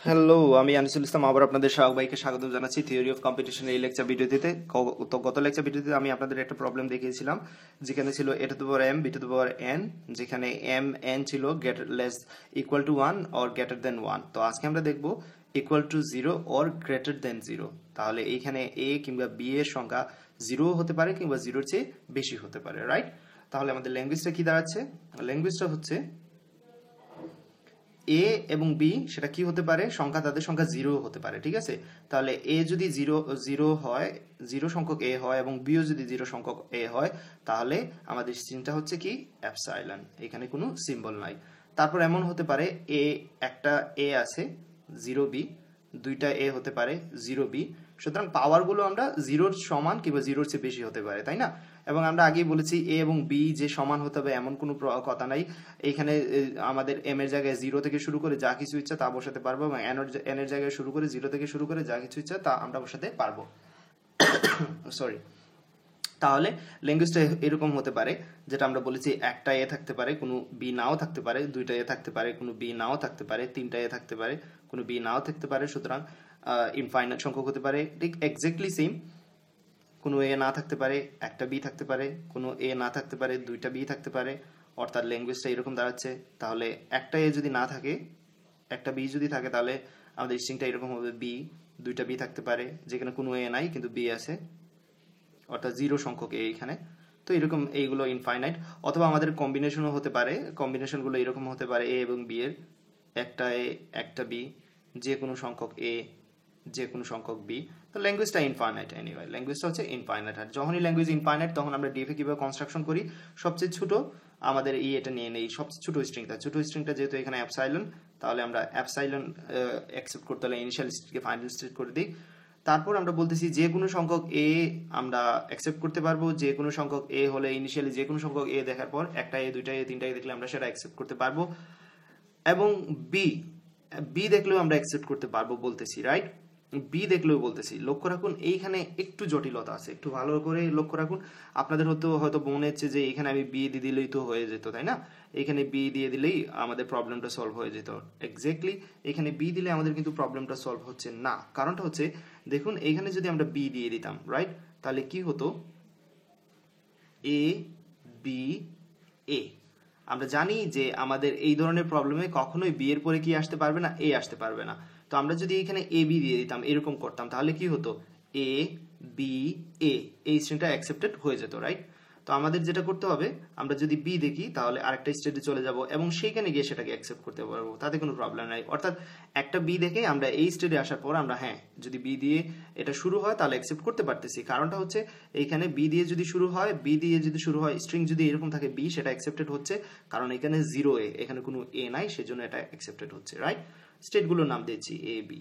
Hello, আমি আনিসুল ইসলাম আবার আপনাদের সবাইকে স্বাগত জানাচ্ছি থিওরি অফ কম্পিটিশন এই লেকচার ভিডিওটিতে। তো গত লেকচার ভিডিওতে আমি আপনাদের একটা প্রবলেম দেখিয়েছিলাম, যেখানে ছিল a to the power m b to the power n, যেখানে m n ছিল equal to 1 or greater than 1। তো আজকে আমরা দেখব equal to 0 or greater than 0। তাহলে এইখানে a কিংবা b এর সংখ্যা 0 হতে পারে কিংবা 0 এর চেয়ে বেশি হতে পারে, রাইট? তাহলে আমাদের ল্যাঙ্গুয়েজটা কি দাঁড়াচ্ছে? ল্যাঙ্গুয়েজটা হচ্ছে এ এবং বি সেটা কি হতে পারে, সংখ্যা, তাদের সংখ্যা 0 হতে পারে, ঠিক আছে? তাহলে এ যদি 0 হয়, 0 সংখ্যক এ হয়, এবং বিও যদি 0 সংখ্যক এ হয়, তাহলে আমাদের চিহ্নটা হচ্ছে কি এপসাইলন, এখানে কোনো সিম্বল নাই। তারপর এমন হতে পারে এ, একটা এ আছে 0 বি, দুইটা এ হতে পারে 0 বি। সুতরাং পাওয়ারগুলো আমরা 0 সমান কিংবা 0 চেয়ে বেশি হতে পারে, তাই না? এবং আমরা আগেই বলেছি এ এবং বি যে সমান হতে হবে এমন কোনো কথা নাই। এইখানে আমাদের এম এর জায়গায় 0 থেকে শুরু করে যা কিছু ইচ্ছা তা বসাতে পারবো, এবং এন এর জায়গায় শুরু করে 0 থেকে শুরু করে যা কিছু ইচ্ছা তা আমরা বসাতে পারবো। সরি। তাহলে ল্যাঙ্গুয়েজটা এরকম হতে পারে, যেটা আমরা বলেছি একটা এ থাকতে পারে, কোনো বি নাও থাকতে পারে, দুইটা এ থাকতে পারে, কোনো বি নাও থাকতে পারে, তিনটা এ থাকতে পারে, কোনো বি নাও থাকতে পারে। সুতরাং ইনফাইনাইট সংখ্যক হতে পারে, ঠিক এক্স্যাক্টলি সেম। কোনো এ না থাকতে পারে, একটা বি থাকতে পারে, কোনো এ না থাকতে পারে, দুইটা বি থাকতে পারে। অর্থাৎ ল্যাঙ্গুয়েজটা এরকম দাঁড়াচ্ছে। তাহলে একটা এ যদি না থাকে, একটা বি যদি থাকে, তাহলে আমাদের স্ট্রিংটা এরকম হবে বি, দুইটা বি থাকতে পারে, যেখানে কোনো এ নাই কিন্তু বি আছে, অর্থাৎ 0 সংখ্যক এ এখানে। তো এরকম এইগুলো ইনফাইনাইট। অথবা আমাদের কম্বিনেশনও হতে পারে, কম্বিনেশনগুলো এরকম হতে পারে এ এবং বি এর, একটা এ একটা বি, যে কোনো সংখ্যক এ যে কোনো সংখ্যক বি। তো ল্যাঙ্গুয়েজটা ইনফাইনাইট, এনিওয়ে ল্যাঙ্গুয়েজটা হচ্ছে ইনফাইনাইট। আর যখনই ল্যাঙ্গুয়েজ ইনফাইনাইট তখন আমরা ডিএফএ কিভাবে কনস্ট্রাকশন করি, সবচেয়ে ছোট আমাদের এটা নিয়ে নেই, সবচেয়ে ছোট স্ট্রিংটা যেহেতু এখানে অ্যাপসাইলন, তাহলে আমরা অ্যাপসাইলন অ্যাকসেপ্ট করতে হলে ইনিশিয়াল স্টেটকে ফাইনাল স্টেট করে দিই। তারপর আমরা বলতেছি যে কোনো সংখ্যক এ আমরা অ্যাকসেপ্ট করতে পারবো, যে কোনো সংখ্যক এ হলে ইনিশিয়ালি যে কোনো সংখ্যক এ দেখার পর একটা এ, দুইটা এ, তিনটা এ দেখলে আমরা সেটা অ্যাকসেপ্ট করতে পারবো। এবং বি বি দেখলেও আমরা অ্যাকসেপ্ট করতে পারবো বলতেছি, রাইট? বি দেখলেও বলতেছি। লক্ষ্য রাখুন এইখানে একটু জটিলতা আছে, একটু ভালো করে লক্ষ্য রাখুন। আপনাদের হয়তো মনে হচ্ছে যে এখানে আমি বি দিয়ে দিলেই তো হয়ে যেত, তাই না? এখানে বি দিয়ে দিলেই আমাদের প্রবলেমটা সলভ হয়ে যেত। এক্স্যাক্টলি এখানে বি দিলে আমাদের কিন্তু প্রবলেমটা সলভ হচ্ছে না। কারণটা হচ্ছে, দেখুন এইখানে যদি আমরা বি দিয়ে দিতাম, রাইট, তাহলে কি হতো, এ বি এ। আমরা জানি যে আমাদের এই ধরনের প্রবলেমে কখনোই বি এর পরে কি আসতে পারবে না, এ আসতে পারবে না। তো আমরা যদি এখানে এ বি দিয়ে দিতাম, এরকম করতাম, তাহলে কি হতো, এ বি এ, এই স্ট্রিংটা অ্যাকসেপ্টেড হয়ে যেত, রাইট? তো আমাদের যেটা করতে হবে, আমরা যদি বি দেখি তাহলে আরেকটা স্টেটে চলে যাব এবং সেইখানে গিয়ে সেটাকে অ্যাকসেপ্ট করতে পারবো, তাতে কোনো প্রবলেম নাই। অর্থাৎ একটা বি দেখে আমরা এই স্টেটে আসার পর আমরা, হ্যাঁ, যদি বি দিয়ে এটা শুরু হয় তাহলে অ্যাকসেপ্ট করতে পারতেছি। কারণটা হচ্ছে এইখানে বি দিয়ে যদি শুরু হয়, স্ট্রিং যদি এরকম থাকে বি, সেটা অ্যাকসেপ্টেড হচ্ছে, কারণ এখানে 0 এ, এখানে কোনো এ নাই, সেজন্য এটা অ্যাকসেপ্টেড হচ্ছে, রাইট? স্টেটগুলোর নাম দিয়েছি এ বি,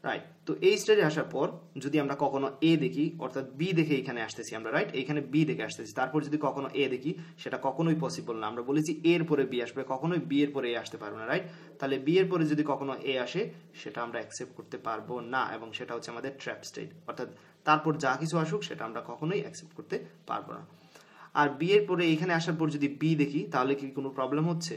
রাইট? তো এই স্টেজে আসার পর যদি আমরা কখনো এ দেখি, অর্থাৎ বি দেখে এখানে আসতেছি আমরা, রাইট? এখানে বি দেখে আসতেছি, তারপর যদি কখনো এ দেখি, সেটা কখনোই পসিবল না। আমরা বলেছি এর পরে বি আসবে, কখনোই বি এর পরে এ আসতে পারবে না, রাইট? তাহলে বি এর পরে যদি কখনো এ আসে, সেটা আমরা অ্যাকসেপ্ট করতে পারবো না, এবং সেটা হচ্ছে আমাদের ট্র্যাপ স্টেট। অর্থাৎ তারপর যা কিছু আসুক সেটা আমরা কখনোই অ্যাকসেপ্ট করতে পারবো না। আর বি এর পরে এখানে আসার পর যদি বি দেখি, তাহলে কি কোনো প্রবলেম হচ্ছে?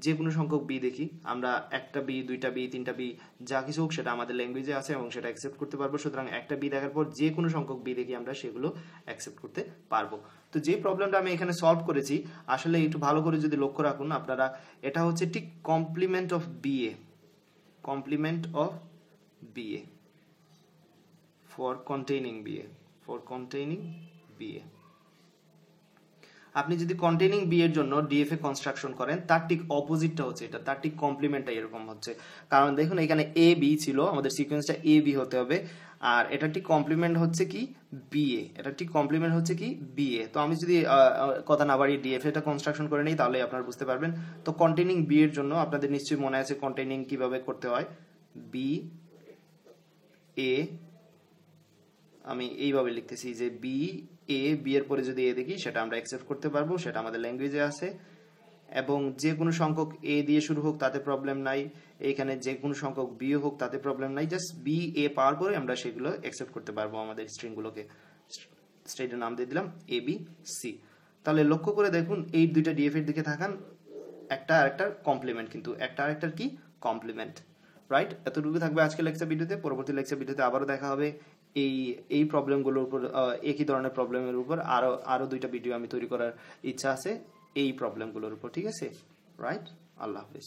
যে কোনো সংখ্যক বি দেখি আমরা, একটা বি, দুইটা বি, তিনটা বি, যা কিছু হোক সেটা আমাদের ল্যাঙ্গুয়েজে আছে এবং সেটা অ্যাকসেপ্ট করতে পারবো। সুতরাং একটা বি দেখার পর যে কোনো সংখ্যক বি দেখি আমরা, সেগুলো অ্যাকসেপ্ট করতে পারবো। তো যে প্রবলেমটা আমি এখানে সলভ করেছি, আসলে একটু ভালো করে যদি লক্ষ্য রাখুন আপনারা, এটা হচ্ছে ঠিক complement of BA, complement of BA for containing BA, for containing BA. আপনি যদি কন্টেইনিং বি এর জন্য ডিএফএ কনস্ট্রাকশন করেন, তার ঠিক অপোজিটটা হচ্ছে এটা, তার ঠিক কমপ্লিমেন্টটা এরকম হচ্ছে। কারণ দেখুন এখানে এ বি ছিল, আমাদের সিকোয়েন্সটা এ বি হতে হবে, আর এটা ঠিক কমপ্লিমেন্ট হচ্ছে কি বিএ, এটা ঠিক কমপ্লিমেন্ট হচ্ছে কি বিএ। তো আমি যদি কথা না বাড়িয়ে ডিএফএটা কনস্ট্রাকশন করে নিই, তাহলে আপনারা বুঝতে পারবেন। তো কন্টেইনিং বি এর জন্য আপনাদের নিশ্চয়ই মনে আছে কন্টেইনিং কিভাবে করতে হয়। বি এ, আমি এইভাবে লিখতেছি যে বি এ, বি এর পরে যদি এ দেখি, সেটা আমরা অ্যাকসেপ্ট করতে পারবো, সেটা আমাদের ল্যাঙ্গুয়েজে আছে। এবং যে কোনো সংখ্যক এ দিয়ে শুরু হোক তাতে প্রবলেম নাই, এইখানে যে কোনো সংখ্যক বি হোক তাতে প্রবলেম নাই, জাস্ট বি এ পাওয়ার পরে আমরা সেগুলো অ্যাকসেপ্ট করতে পারবো, আমাদের স্ট্রিংগুলোকে। স্টেটের নাম দিয়ে দিলাম এ বি সি। তাহলে লক্ষ্য করে দেখুন এই দুইটা ডিএফ এর দিকে থাকান, একটা আরেকটার কমপ্লিমেন্ট, কিন্তু একটা আরেকটার কি কমপ্লিমেন্ট। রাইট, এতটুকু থাকবে আজকে লেকচার ভিডিওতে। পরবর্তী লেকচার ভিডিওতে আবারও দেখা হবে এই প্রবলেমগুলোর উপর, একই ধরনের প্রবলেমের উপর আরো 2টা ভিডিও আমি তৈরি করার ইচ্ছা আছে এই প্রবলেমগুলোর উপর, ঠিক আছে? রাইট, আল্লাহ হাফিজ।